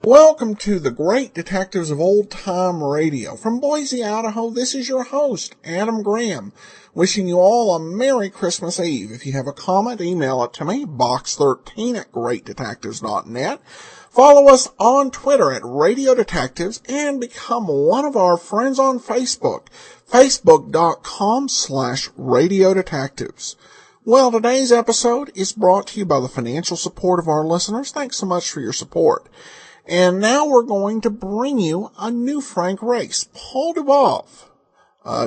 Welcome to the Great Detectives of Old Time Radio. From Boise, Idaho, this is your host, Adam Graham, wishing you all a Merry Christmas Eve. If you have a comment, email it to me, box13@greatdetectives.net. Follow us on Twitter at Radio Detectives and become one of our friends on Facebook, facebook.com/Radio Detectives. Well, today's episode is brought to you by the financial support of our listeners. Thanks so much for your support. And now we're going to bring you a new Frank Race. Paul Dubov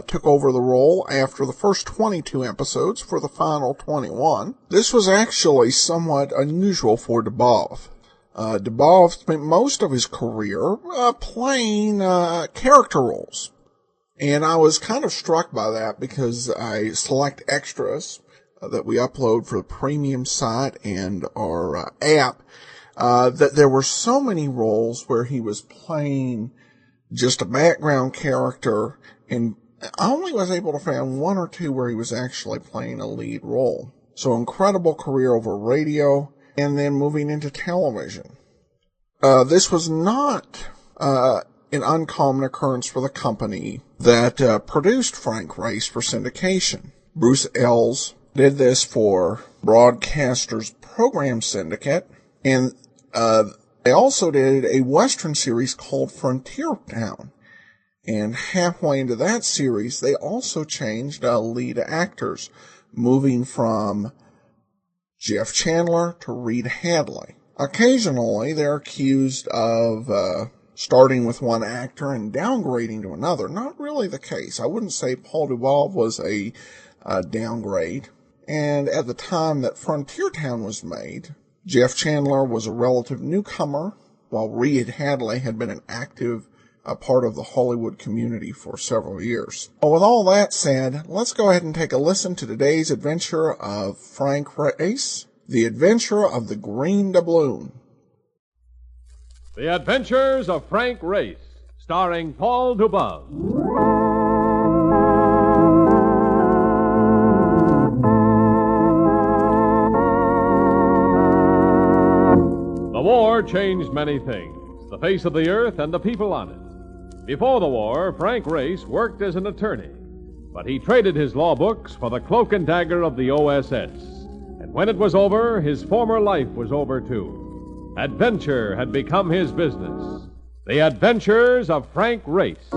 took over the role after the first 22 episodes for the final 21. This was actually somewhat unusual for Dubov. Dubov spent most of his career playing character roles. And I was kind of struck by that because I select extras that we upload for the premium site and our app. That there were so many roles where he was playing just a background character, and I only was able to find one or two where he was actually playing a lead role. So incredible career over radio, and then moving into television. This was not an uncommon occurrence for the company that produced Frank Race for syndication. Bruce Ells did this for Broadcasters Program Syndicate, and they also did a Western series called Frontier Town. And halfway into that series, they also changed lead actors, moving from Jeff Chandler to Reed Hadley. Occasionally, they're accused of starting with one actor and downgrading to another. Not really the case. I wouldn't say Paul Dubov was a downgrade. And at the time that Frontier Town was made, Jeff Chandler was a relative newcomer, while Reed Hadley had been an active part of the Hollywood community for several years. Well, with all that said, let's go ahead and take a listen to today's adventure of Frank Race, The Adventure of the Green Doubloon. The Adventures of Frank Race, starring Paul Dubov. The war changed many things, the face of the earth and the people on it. Before the war, Frank Race worked as an attorney, but he traded his law books for the cloak and dagger of the OSS. And when it was over, his former life was over too. Adventure had become his business. The Adventures of Frank Race.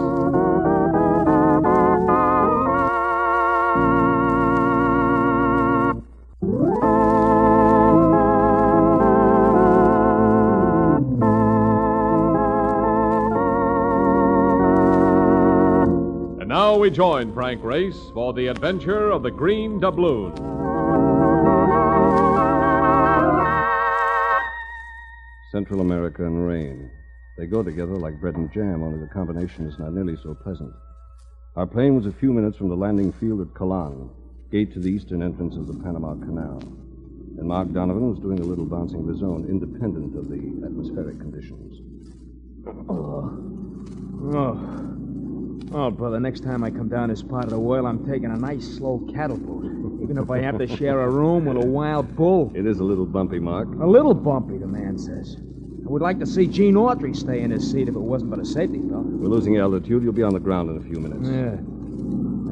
Now we join Frank Race for the adventure of the Green Doubloon. Central America and rain. They go together like bread and jam, only the combination is not nearly so pleasant. Our plane was a few minutes from the landing field at Calan, gate to the eastern entrance of the Panama Canal. And Mark Donovan was doing a little bouncing of his own, independent of the atmospheric conditions. Oh, brother, next time I come down this part of the world, I'm taking a nice, slow cattle boat. Even if I have to share a room with a wild bull. It is a little bumpy, Mark. A little bumpy, the man says. I would like to see Gene Autry stay in his seat if it wasn't for the safety belt. We're losing altitude. You'll be on the ground in a few minutes. Yeah.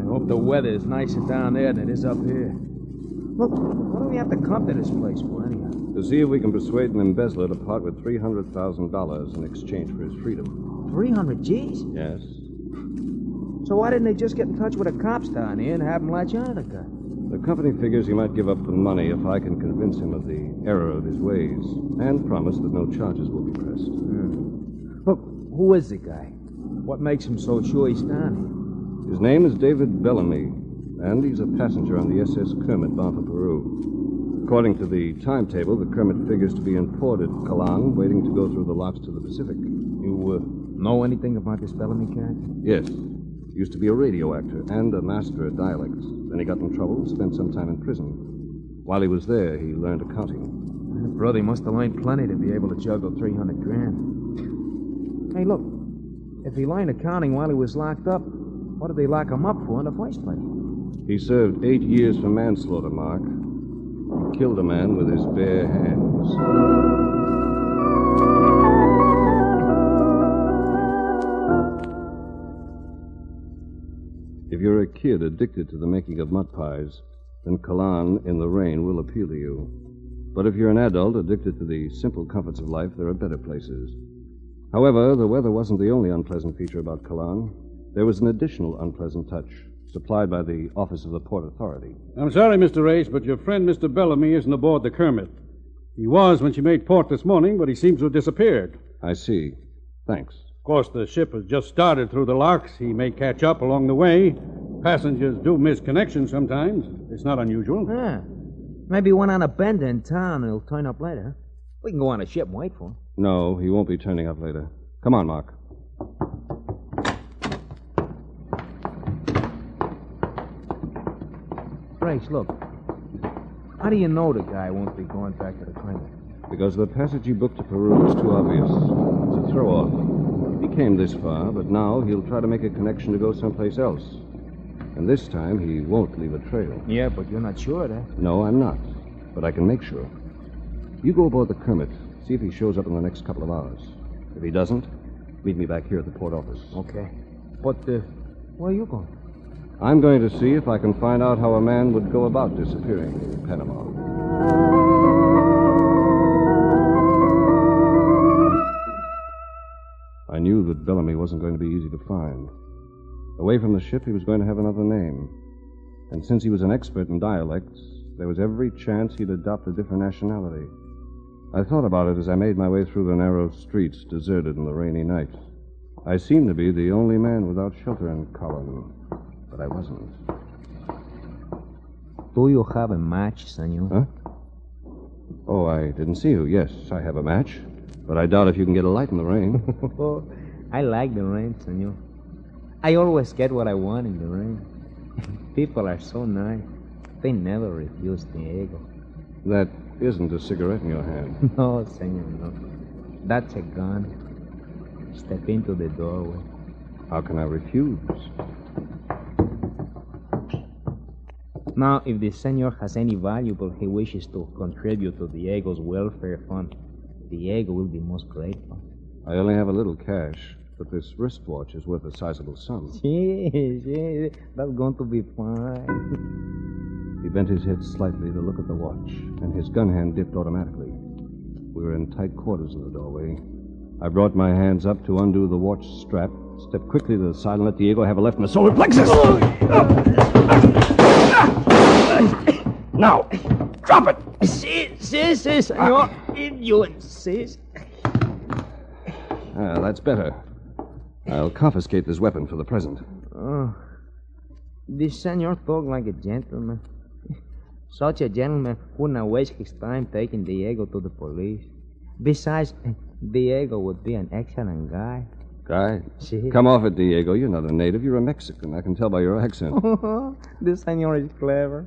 I hope the weather is nicer down there than it is up here. Look, what do we have to come to this place for, anyhow? To see if we can persuade an embezzler to part with $300,000 in exchange for his freedom. 300 G's? Yes. So why didn't they just get in touch with the cops down here and have them latch onto the guy? The company figures he might give up the money if I can convince him of the error of his ways, and promise that no charges will be pressed. Look, who is the guy? What makes him so sure he's down here? His name is David Bellamy, and he's a passenger on the SS Kermit bound for Peru. According to the timetable, the Kermit figures to be in port at Calan, waiting to go through the locks to the Pacific. Know anything about this Bellamy cat? Yes. Used to be a radio actor and a master at dialects. Then he got in trouble and spent some time in prison. While he was there, he learned accounting. Brother must have learned plenty to be able to juggle 300 grand. Hey, look. If he learned accounting while he was locked up, what did they lock him up for in the first place? He served 8 years for manslaughter, Mark. He killed a man with his bare hands. If you're a kid addicted to the making of mud pies, then Kalan in the rain will appeal to you. But if you're an adult addicted to the simple comforts of life, there are better places. However, the weather wasn't the only unpleasant feature about Kalan. There was an additional unpleasant touch, supplied by the Office of the Port Authority. I'm sorry, Mr. Race, but your friend, Mr. Bellamy, isn't aboard the Kermit. He was when she made port this morning, but he seems to have disappeared. I see. Thanks. Of course, the ship has just started through the locks. He may catch up along the way. Passengers do miss connections sometimes. It's not unusual. Yeah. Maybe he went on a bender in town and he'll turn up later. We can go on a ship and wait for him. No, he won't be turning up later. Come on, Mark. Grace, look. How do you know the guy won't be going back to the Kermit? Because the passage he booked to Peru is too obvious. It's a throw-off. He came this far, but now he'll try to make a connection to go someplace else. And this time, he won't leave a trail. Yeah, but you're not sure of that. No, I'm not. But I can make sure. You go aboard the Kermit. See if he shows up in the next couple of hours. If he doesn't, meet me back here at the port office. Okay. But, where are you going? I'm going to see if I can find out how a man would go about disappearing in Panama. I knew that Bellamy wasn't going to be easy to find. Away from the ship, he was going to have another name. And since he was an expert in dialects, there was every chance he'd adopt a different nationality. I thought about it as I made my way through the narrow streets, deserted in the rainy night. I seemed to be the only man without shelter in Colin, but I wasn't. Do you have a match, senor? Huh? Oh, I didn't see you. Yes, I have a match. But I doubt if you can get a light in the rain. I like the rain, senor. I always get what I want in the rain. People are so nice. They never refuse Diego. That isn't a cigarette in your hand. No, senor, no. That's a gun. Step into the doorway. How can I refuse? Now, if the senor has any valuable he wishes to contribute to Diego's welfare fund, Diego will be most grateful. I only have a little cash, but this wristwatch is worth a sizable sum. Yes, that's going to be fine. He bent his head slightly to look at the watch, and his gun hand dipped automatically. We were in tight quarters in the doorway. I brought my hands up to undo the watch strap, stepped quickly to the side, and let Diego have a left in the solar plexus. Now, drop it! Si, senor. If you insist. That's better. I'll confiscate this weapon for the present. Oh, the senor talk like a gentleman. Such a gentleman wouldn't waste his time taking Diego to the police. Besides, Diego would be an excellent guy. Guy? Si. Come off it, Diego. You're not a native. You're a Mexican. I can tell by your accent. The senor is clever.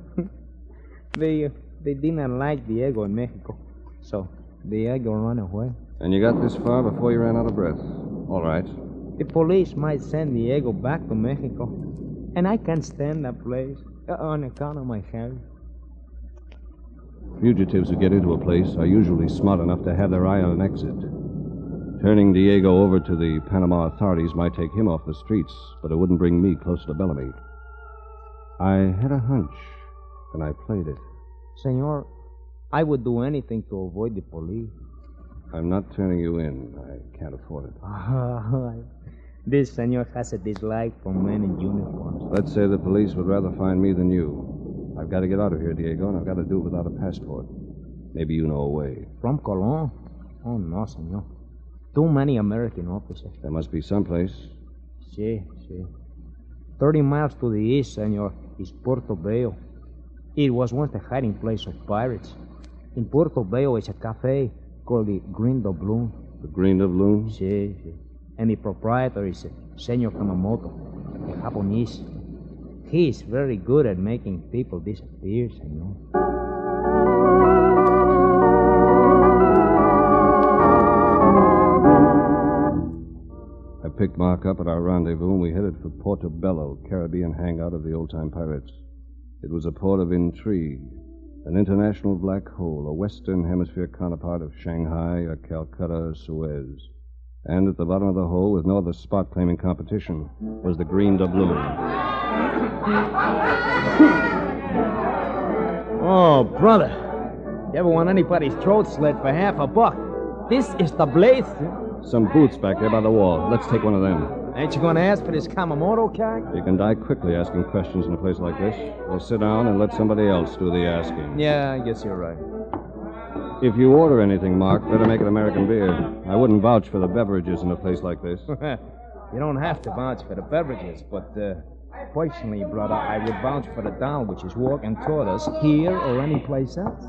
They didn't like Diego in Mexico, so Diego ran away. And you got this far before you ran out of breath. All right. The police might send Diego back to Mexico, and I can't stand that place on account of my health. Fugitives who get into a place are usually smart enough to have their eye on an exit. Turning Diego over to the Panama authorities might take him off the streets, but it wouldn't bring me closer to Bellamy. I had a hunch, and I played it. Senor, I would do anything to avoid the police. I'm not turning you in. I can't afford it. This senor has a dislike for men in uniforms. Let's say the police would rather find me than you. I've got to get out of here, Diego, and I've got to do it without a passport. Maybe you know a way. From Colón? Oh, no, senor. Too many American officers. There must be someplace. Si. 30 miles to the east, senor, is Puerto Bello. It was once the hiding place of pirates. In Puerto Bello is a cafe called the Green Doubloon. The Green Doubloon? Si. And the proprietor is Senor Kamamoto, the Japanese. He is very good at making people disappear, senor. I picked Mark up at our rendezvous, and we headed for Portobello, Caribbean hangout of the old-time pirates. It was a port of intrigue, an international black hole, a Western Hemisphere counterpart of Shanghai or Calcutta or Suez. And at the bottom of the hole, with no other spot claiming competition, was the green doubloon. Oh, brother. You ever want anybody's throat slit for $50? This is the Blaze. Some booths back there by the wall. Let's take one of them. Ain't you going to ask for this Kamamoto character? You can die quickly asking questions in a place like this. Or sit down and let somebody else do the asking. Yeah, I guess you're right. If you order anything, Mark, better make it American beer. I wouldn't vouch for the beverages in a place like this. You don't have to vouch for the beverages, but personally, brother, I would vouch for the doll which is walking toward us here or any place else.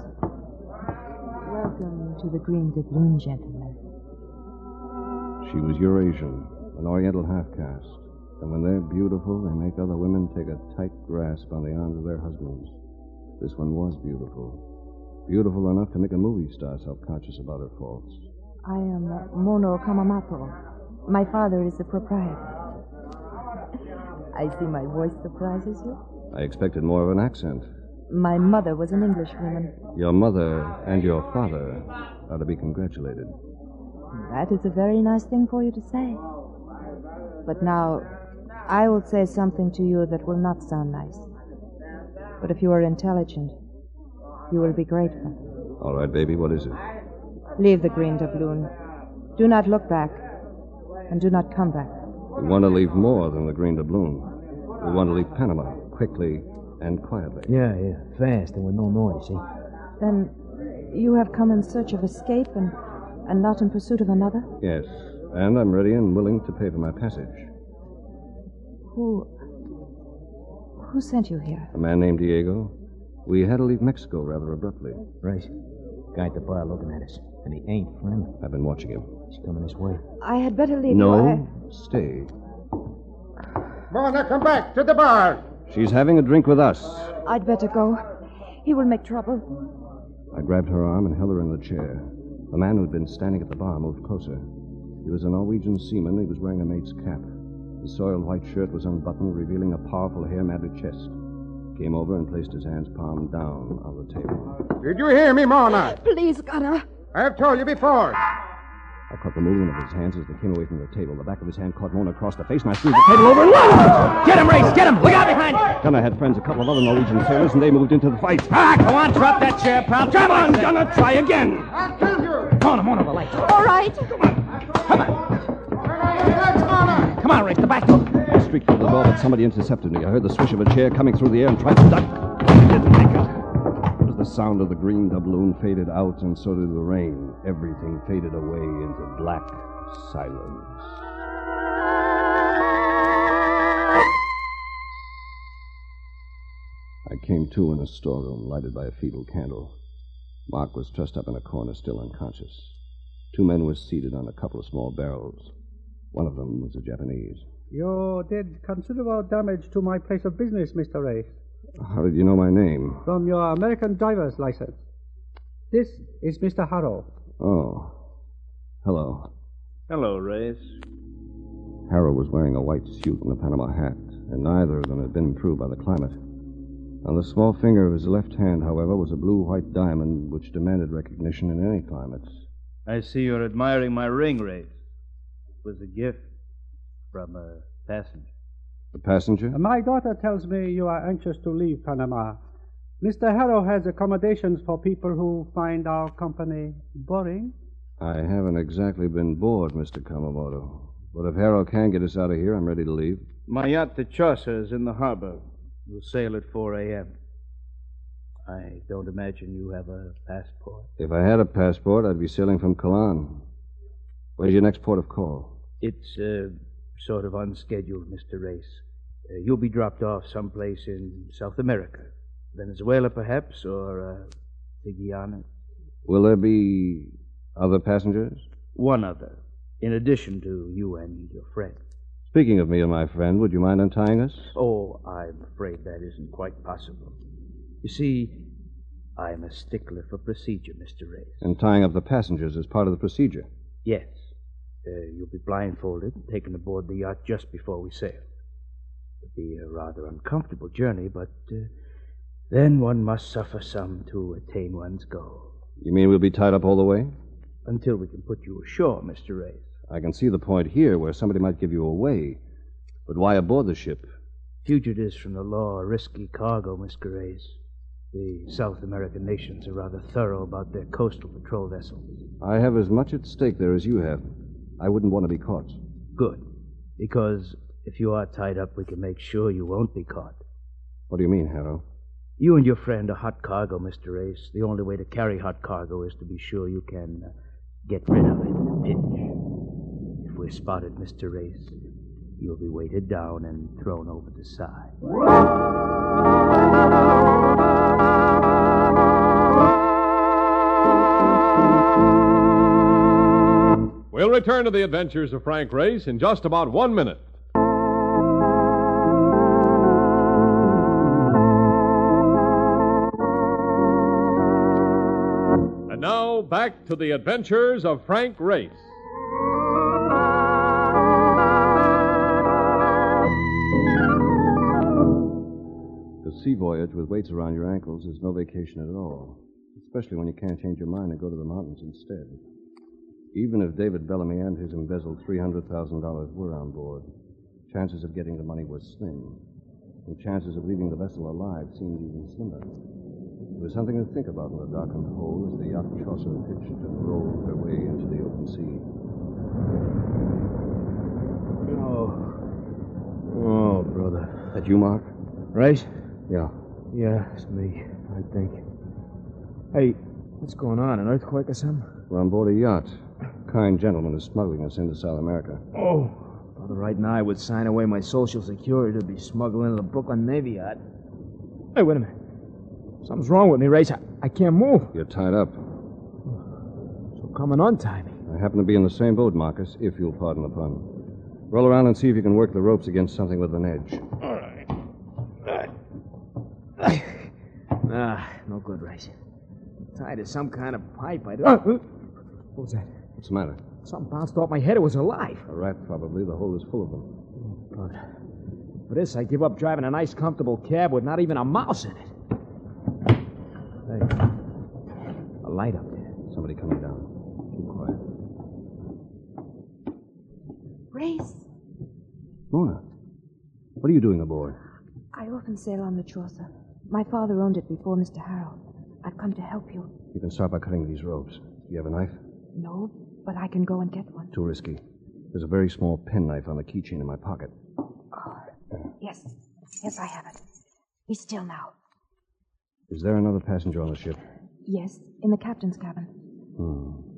Welcome to the Green Doubloon, gentlemen. She was Eurasian, an Oriental half-caste. And when they're beautiful, they make other women take a tight grasp on the arms of their husbands. This one was beautiful. Beautiful enough to make a movie star self-conscious about her faults. I am Mono Kamamoto. My father is the proprietor. I see my voice surprises you. I expected more of an accent. My mother was an Englishwoman. Your mother and your father are to be congratulated. That is a very nice thing for you to say. But now, I will say something to you that will not sound nice. But if you are intelligent, you will be grateful. All right, baby, what is it? Leave the Green Doubloon. Do not look back, and do not come back. We want to leave more than the green doubloon. We want to leave Panama quickly and quietly. Yeah, fast and with no noise, see? Then you have come in search of escape and not in pursuit of another? Yes, and I'm ready and willing to pay for my passage. Who sent you here? A man named Diego. We had to leave Mexico rather abruptly. Right. Guy at the bar looking at us. And he ain't friendly. I've been watching him. He's coming this way. I had better leave No, stay. Mona, come back to the bar. She's having a drink with us. I'd better go. He will make trouble. I grabbed her arm and held her in the chair. The man who had been standing at the bar moved closer. He was a Norwegian seaman. He was wearing a mate's cap. His soiled white shirt was unbuttoned, revealing a powerful hair-matted chest. He came over and placed his hands palm down on the table. Did you hear me, Mona? Please, Gunnar. I have told you before. I caught the movement of his hands as they came away from the table. The back of his hand caught Mona across the face, and I threw the table over and whoa! Get him, Race! Get him! Look out behind you! Gunnar had friends, a couple of other Norwegian sailors, and they moved into the fight. Ah, come on, drop that chair, pal. Come on, Gunnar, try again. I'll kill you. Come on, the light. All right. Come on, Race, the back door. I streaked through the door, but somebody intercepted me. I heard the swish of a chair coming through the air and tried to duck. I didn't make it. As the sound of the green doubloon faded out, and so did the rain, everything faded away into black silence. I came to in a storeroom, lighted by a feeble candle. Mark was trussed up in a corner, still unconscious. Two men were seated on a couple of small barrels. One of them was a Japanese. You did considerable damage to my place of business, Mr. Race. How did you know my name? From your American driver's license. This is Mr. Harrow. Oh. Hello. Hello, Race. Harrow was wearing a white suit and a Panama hat, and neither of them had been improved by the climate. On the small finger of his left hand, however, was a blue-white diamond which demanded recognition in any climate. I see you're admiring my ring, Race. It was a gift from a passenger. The passenger? My daughter tells me you are anxious to leave Panama. Mr. Harrow has accommodations for people who find our company boring. I haven't exactly been bored, Mr. Kamamoto. But if Harrow can get us out of here, I'm ready to leave. My yacht, the Chaucer, is in the harbor. We'll sail at 4 a.m. I don't imagine you have a passport. If I had a passport, I'd be sailing from Ceylon. Where's your next port of call? It's sort of unscheduled, Mr. Race. You'll be dropped off someplace in South America. Venezuela, perhaps, or the Guyana. Will there be other passengers? One other. In addition to you and your friend. Speaking of me and my friend, would you mind untying us? Oh, I'm afraid that isn't quite possible. You see, I'm a stickler for procedure, Mr. Reyes. And tying up the passengers is part of the procedure. Yes. You'll be blindfolded and taken aboard the yacht just before we sail. It'll be a rather uncomfortable journey, but then one must suffer some to attain one's goal. You mean we'll be tied up all the way? Until we can put you ashore, Mr. Reyes. I can see the point here where somebody might give you away. But why aboard the ship? Fugitives from the law are risky cargo, Mr. Reyes. The South American nations are rather thorough about their coastal patrol vessels. I have as much at stake there as you have. I wouldn't want to be caught. Good. Because if you are tied up, we can make sure you won't be caught. What do you mean, Harrow? You and your friend are hot cargo, Mr. Reyes. The only way to carry hot cargo is to be sure you can get rid of it in a pinch. If we're spotted, Mr. Reyes, you'll be weighted down and thrown over the side. We'll return to the adventures of Frank Reyes in just about 1 minute. And now, back to the adventures of Frank Reyes. The sea voyage with weights around your ankles is no vacation at all, especially when you can't change your mind and go to the mountains instead. Even if David Bellamy and his embezzled $300,000 were on board, chances of getting the money were slim, and chances of leaving the vessel alive seemed even slimmer. It was something to think about in the darkened hold as the yacht Chaucer pitched and rolled her way into the open sea. Oh, brother. That you, Mark? Reyes? Yeah. Yeah, it's me, I think. Hey, what's going on? An earthquake or something? We're on board a yacht. A kind gentleman is smuggling us into South America. Oh. Brother, right now I would sign away my Social Security to be smuggled into the Brooklyn Navy yacht. Hey, wait a minute. Something's wrong with me, Reyes. I can't move. You're tied up. So come and untie me. I happen to be in the same boat, Marcus, if you'll pardon the pun. Roll around and see if you can work the ropes against something with an edge. All right. No good, Reyes. Tied to some kind of pipe. What was that? What's the matter? Something bounced off my head. It was alive. A rat, probably. The hole is full of them. But for this, I give up driving a nice, comfortable cab with not even a mouse in it. Hey, a light up there. Somebody coming down. Keep quiet. Reyes, Mona, what are you doing aboard? I often sail on the Chaucer. My father owned it before Mr. Harrow. I've come to help you. You can start by cutting these ropes. Do you have a knife? No, but I can go and get one. Too risky. There's a very small penknife on the keychain in my pocket. Yes. Yes, I have it. Be still now. Is there another passenger on the ship? Yes, in the captain's cabin.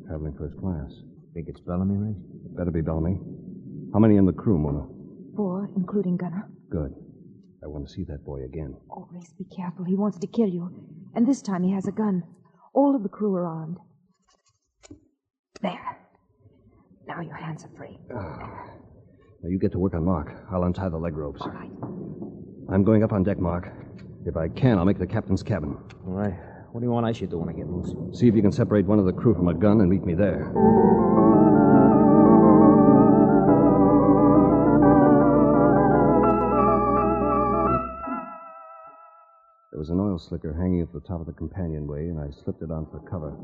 Traveling first class. Think it's Bellamy, Reyes? Better be Bellamy. How many in the crew, Mona? 4, including Gunner. Good. I want to see that boy again. Oh, Reyes, be careful. He wants to kill you. And this time he has a gun. All of the crew are armed. There. Now your hands are free. Now you get to work on Mark. I'll untie the leg ropes. All right. I'm going up on deck, Mark. If I can, I'll make the captain's cabin. All right. What do you want I should do when I get loose? See if you can separate one of the crew from a gun and meet me there. There was an oil slicker hanging at the top of the companionway, and I slipped it on for cover.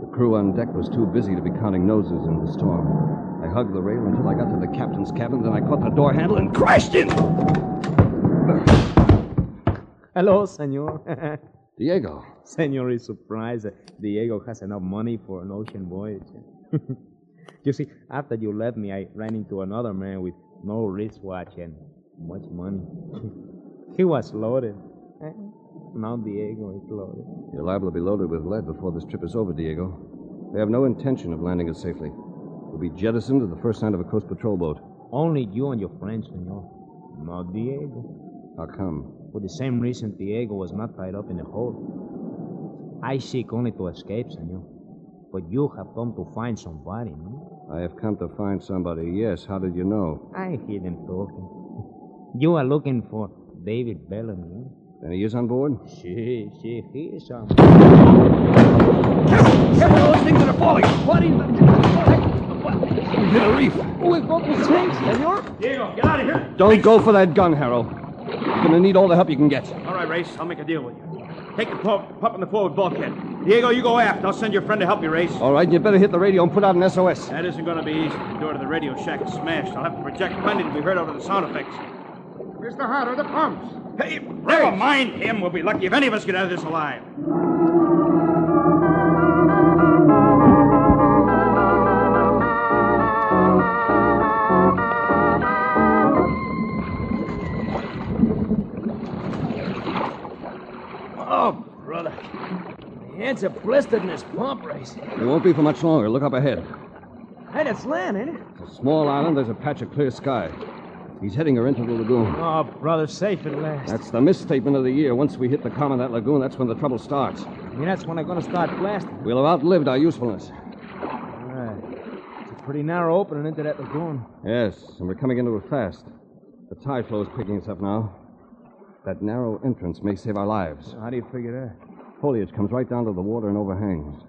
The crew on deck was too busy to be counting noses in the storm. I hugged the rail until I got to the captain's cabin, then I caught the door handle and crashed in. Hello, senor. Diego. Senor is surprised that Diego has enough money for an ocean voyage. You see, after you left me, I ran into another man with no wristwatch and much money. He was loaded. Now Diego is loaded. You're liable to be loaded with lead before this trip is over, Diego. They have no intention of landing us safely. We'll be jettisoned at the first sign of a coast patrol boat. Only you and your friends, senor. Not Diego. How come? For the same reason Diego was not tied up in the hold. I seek only to escape, senor. But you have come to find somebody, no? I have come to find somebody. Yes, how did you know? I hear them talking. You are looking for David Bellamy. And he is on board? She is on. Careful, those things that are falling. What is We hit a reef. We're going to sink, senor. Diego, get out of here. Don't go for that gun, Harold. You're going to need all the help you can get. All right, Race. I'll make a deal with you. Take the pup in the forward bulkhead. Diego, you go aft. I'll send your friend to help you, Race. All right, you better hit the radio and put out an SOS. That isn't going to be easy. The door to the radio shack is smashed. I'll have to project plenty to be heard over the sound effects. Mr. Harder, the pumps. Hey, never mind him. We'll be lucky if any of us get out of this alive. Oh, brother. The hands are blistered in this pump race. It won't be for much longer. Look up ahead. Hey, that's land, ain't it? It's a small island. There's a patch of clear sky. He's heading her into the lagoon. Oh, brother, safe at last. That's the misstatement of the year. Once we hit the calm in that lagoon, that's when the trouble starts. I mean, that's when I'm going to start blasting. We'll have outlived our usefulness. All right. It's a pretty narrow opening into that lagoon. Yes, and we're coming into it fast. The tide flow is picking us up now. That narrow entrance may save our lives. How do you figure that? Foliage comes right down to the water and overhangs.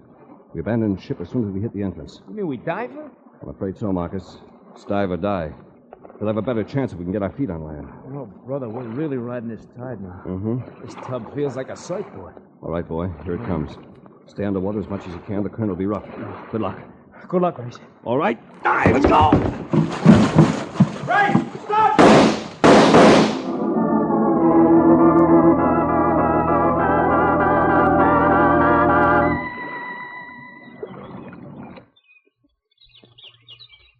We abandon ship as soon as we hit the entrance. You mean we dive for it? I'm afraid so, Marcus. It's dive or die. We'll have a better chance if we can get our feet on land. Oh, brother, we're really riding this tide now. Mm-hmm. This tub feels like a surfboard. All right, boy. Here it comes. Stay underwater as much as you can. The current will be rough. Good luck. Good luck, Race. All right. Dive. Let's go. Race, stop!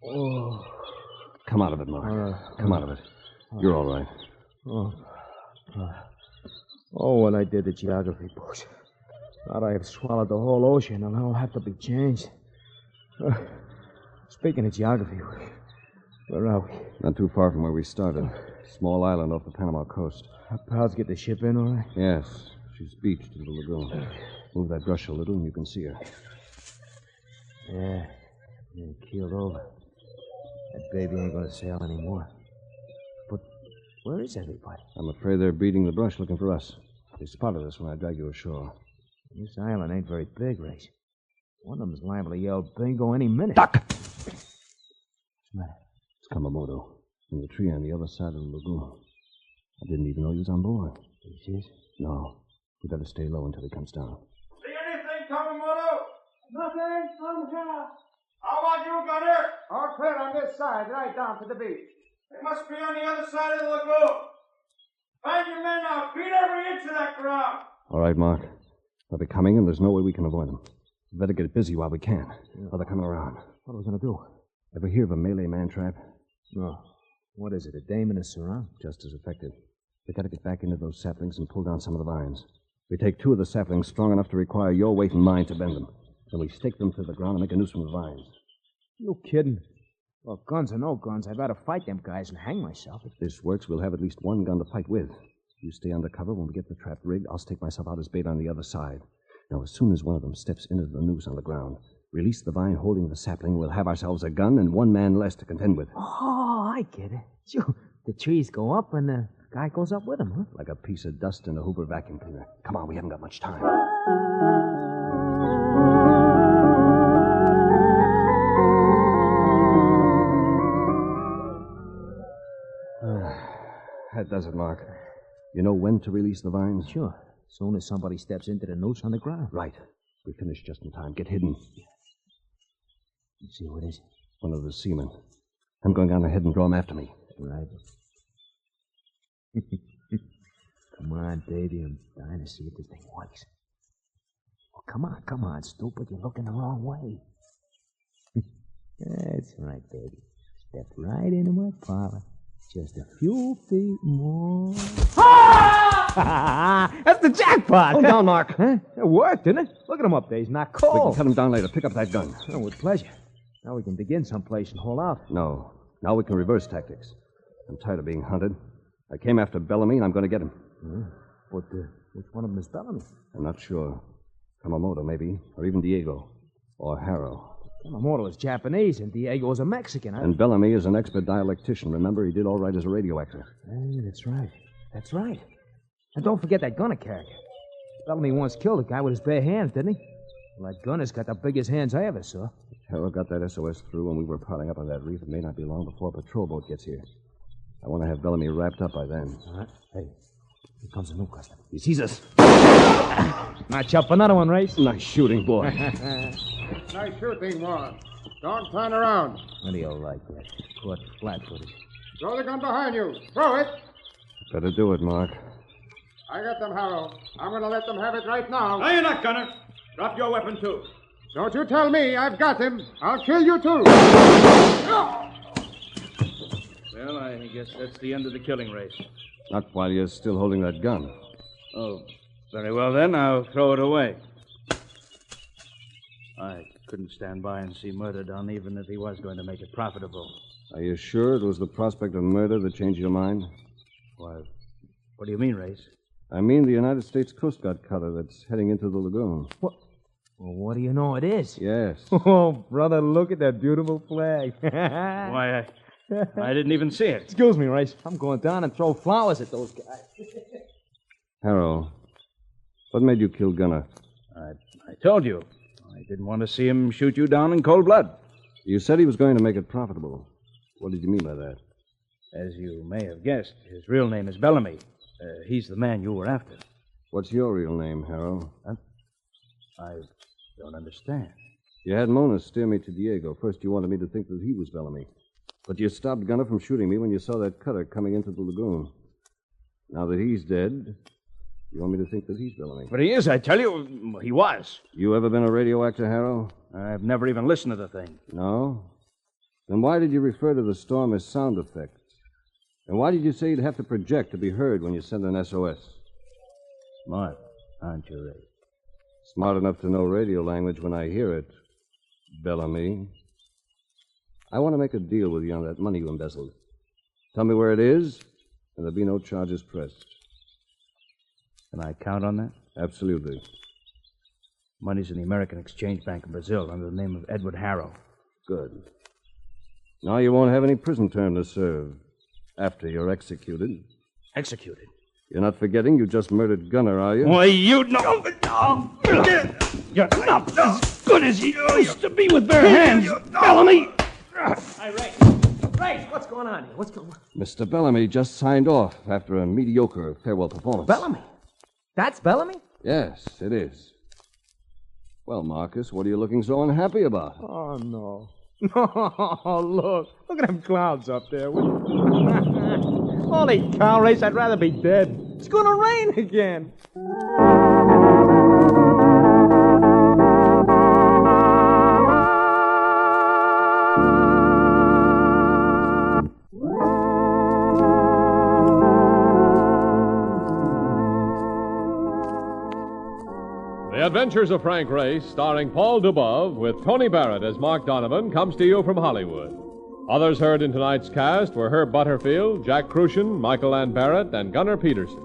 Oh. Come out of it, Mark. Come out of it. You're all right. Oh, what I did to geography books. Thought I have swallowed the whole ocean, and I'll have to be changed. Speaking of geography, where are we? Not too far from where we started. Small island off the Panama coast. Our pals get the ship in, all right? Yes. She's beached in the lagoon. Move that brush a little and you can see her. Yeah, keeled over. That baby ain't gonna sail anymore. But where is everybody? I'm afraid they're beating the brush looking for us. They spotted us when I dragged you ashore. This island ain't very big, Race. One of them's liable to yell bingo any minute. Duck! What's the matter? It's Kamamoto. In the tree on the other side of the lagoon. I didn't even know he was on board. He is? No. We better stay low until he comes down. See anything, Kamamoto? Nothing. I'm here. How about you, Gunner? All clear on this side, right down to the beach. They must be on the other side of the lagoon. Find your men now. Beat every inch of that ground. All right, Mark. They'll be coming, and there's no way we can avoid them. We better get busy while we can. While they're coming around. What are we gonna do? Ever hear of a Malay man trap? No. What is it, a dame in a sarong? Just as effective. We gotta get back into those saplings and pull down some of the vines. We take 2 of the saplings strong enough to require your weight and mine to bend them. Then we stake them to the ground and make a noose from the vines. You kidding? Well, guns or no guns, I'd rather fight them guys and hang myself. If this works, we'll have at least one gun to fight with. You stay under cover. When we get the trap rigged, I'll stake myself out as bait on the other side. Now, as soon as one of them steps into the noose on the ground, release the vine holding the sapling, we'll have ourselves a gun and 1 man less to contend with. Oh, I get it. Sure. The trees go up and the guy goes up with them, huh? Like a piece of dust in a Hoover vacuum cleaner. Come on, we haven't got much time. That does it, Mark. You know when to release the vines? Sure. Soon as somebody steps into the noose on the ground. Right. We finish just in time. Get hidden. Let's see, what is it? One of the seamen. I'm going on ahead and draw him after me. Right. Come on, baby. I'm dying to see if this thing works. Oh, come on, stupid. You're looking the wrong way. That's right, baby. Step right into my parlor. Just a few feet more. That's the jackpot! Oh, down, Mark. Huh? It worked, didn't it? Look at him up there. He's not We cold. can cut him down later. Pick up that gun. Oh, with pleasure. Now we can begin someplace and hold out. No. Now we can reverse tactics. I'm tired of being hunted. I came after Bellamy, and I'm going to get him. But which one of them is Bellamy? I'm not sure. Kamamoto, maybe. Or even Diego. Or Harrow. Yamamoto is Japanese, and Diego is a Mexican. And Bellamy is an expert dialectician. Remember, he did all right as a radio actor. Hey, that's right. That's right. And don't forget that gunner character. Bellamy once killed a guy with his bare hands, didn't he? Well, that gunner's got the biggest hands I ever saw. Harold got that SOS through when we were piling up on that reef. It may not be long before a patrol boat gets here. I want to have Bellamy wrapped up by then. All right. Hey, here comes a new customer. He sees us. Match up another one, Race. Nice shooting, boy. Nice shooting, Warren. Don't turn around. How do you like that? Caught flat-footed. Throw the gun behind you. Throw it. Better do it, Mark. I got them, Harold. I'm going to let them have it right now. No, you're not, Gunner. Drop your weapon, too. Don't you tell me I've got him. I'll kill you, too. Well, I guess that's the end of the killing race. Not while you're still holding that gun. Oh, very well then. I'll throw it away. I couldn't stand by and see murder done, even if he was going to make it profitable. Are you sure it was the prospect of murder that changed your mind? Why, what do you mean, Race? I mean the United States Coast Guard cutter that's heading into the lagoon. What? Well, what do you know it is? Yes. Oh, brother, look at that beautiful flag. Why, I didn't even see it. Excuse me, Race. I'm going down and throw flowers at those guys. Harold, what made you kill Gunner? I told you. I didn't want to see him shoot you down in cold blood. You said he was going to make it profitable. What did you mean by that? As you may have guessed, his real name is Bellamy. He's the man you were after. What's your real name, Harold? Huh? I don't understand. You had Mona steer me to Diego. First, you wanted me to think that he was Bellamy. But you stopped Gunner from shooting me when you saw that cutter coming into the lagoon. Now that he's dead, you want me to think that he's Bellamy. But he is, I tell you. He was. You ever been a radio actor, Harold? I've never even listened to the thing. No? Then why did you refer to the storm as sound effects? And why did you say you'd have to project to be heard when you send an SOS? Smart, aren't you, Ray? Smart enough to know radio language when I hear it, Bellamy. I want to make a deal with you on that money you embezzled. Tell me where it is, and there'll be no charges pressed. Can I count on that? Absolutely. Money's in the American Exchange Bank in Brazil under the name of Edward Harrow. Good. Now you won't have any prison term to serve after you're executed. Executed? You're not forgetting you just murdered Gunner, are you? Why, you know... You're not as good as you used to be with bare hands, Bellamy! Hey, Ray, what's going on here? What's going on? Mr. Bellamy just signed off after a mediocre farewell performance. Bellamy? That's Bellamy? Yes, it is. Well, Marcus, what are you looking so unhappy about? Oh, no. Oh, look at them clouds up there. Holy cow, Race, I'd rather be dead. It's going to rain again. The Adventures of Frank Race, starring Paul Dubov, with Tony Barrett as Mark Donovan, comes to you from Hollywood. Others heard in tonight's cast were Herb Butterfield, Jack Crucian, Michael Ann Barrett, and Gunnar Peterson.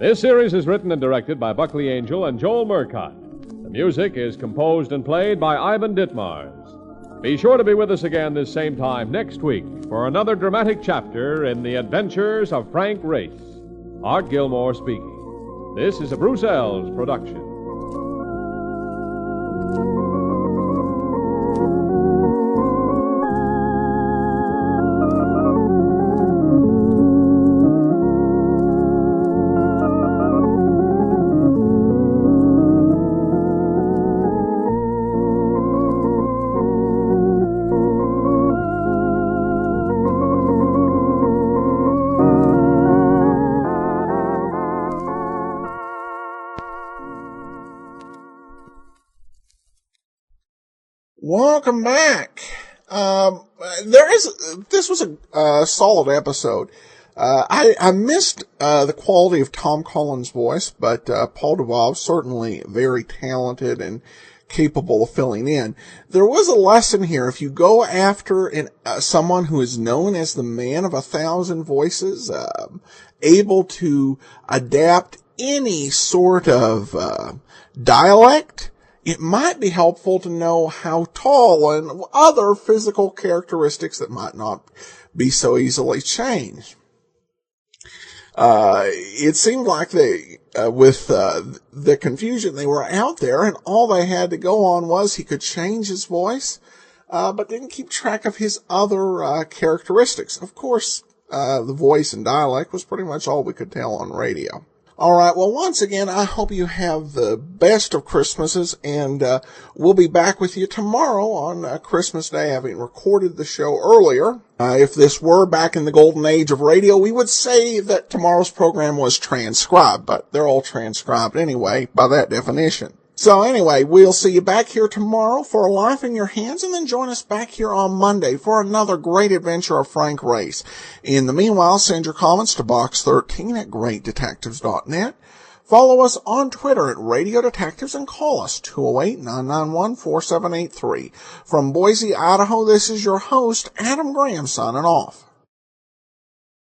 This series is written and directed by Buckley Angel and Joel Murcott. The music is composed and played by Ivan Ditmars. Be sure to be with us again this same time next week for another dramatic chapter in the Adventures of Frank Race. Art Gilmore speaking. This is a Bruce Ells production. Welcome back. This was a solid episode. I missed the quality of Tom Cullen's voice, but Paul Dubov certainly very talented and capable of filling in. There was a lesson here. If you go after someone who is known as the man of 1,000 voices, able to adapt any sort of dialect, it might be helpful to know how tall and other physical characteristics that might not be so easily changed. It seemed like with the confusion, they were out there, and all they had to go on was he could change his voice, but didn't keep track of his other characteristics. Of course, the voice and dialect was pretty much all we could tell on radio. All right, well, once again, I hope you have the best of Christmases, and we'll be back with you tomorrow on Christmas Day, having recorded the show earlier. If this were back in the golden age of radio, we would say that tomorrow's program was transcribed, but they're all transcribed anyway, by that definition. So anyway, we'll see you back here tomorrow for A Life in Your Hands, and then join us back here on Monday for another great adventure of Frank Race. In the meanwhile, send your comments to box13@greatdetectives.net. Follow us on Twitter at Radio Detectives and call us 208-991-4783. From Boise, Idaho, this is your host, Adam Graham, signing off.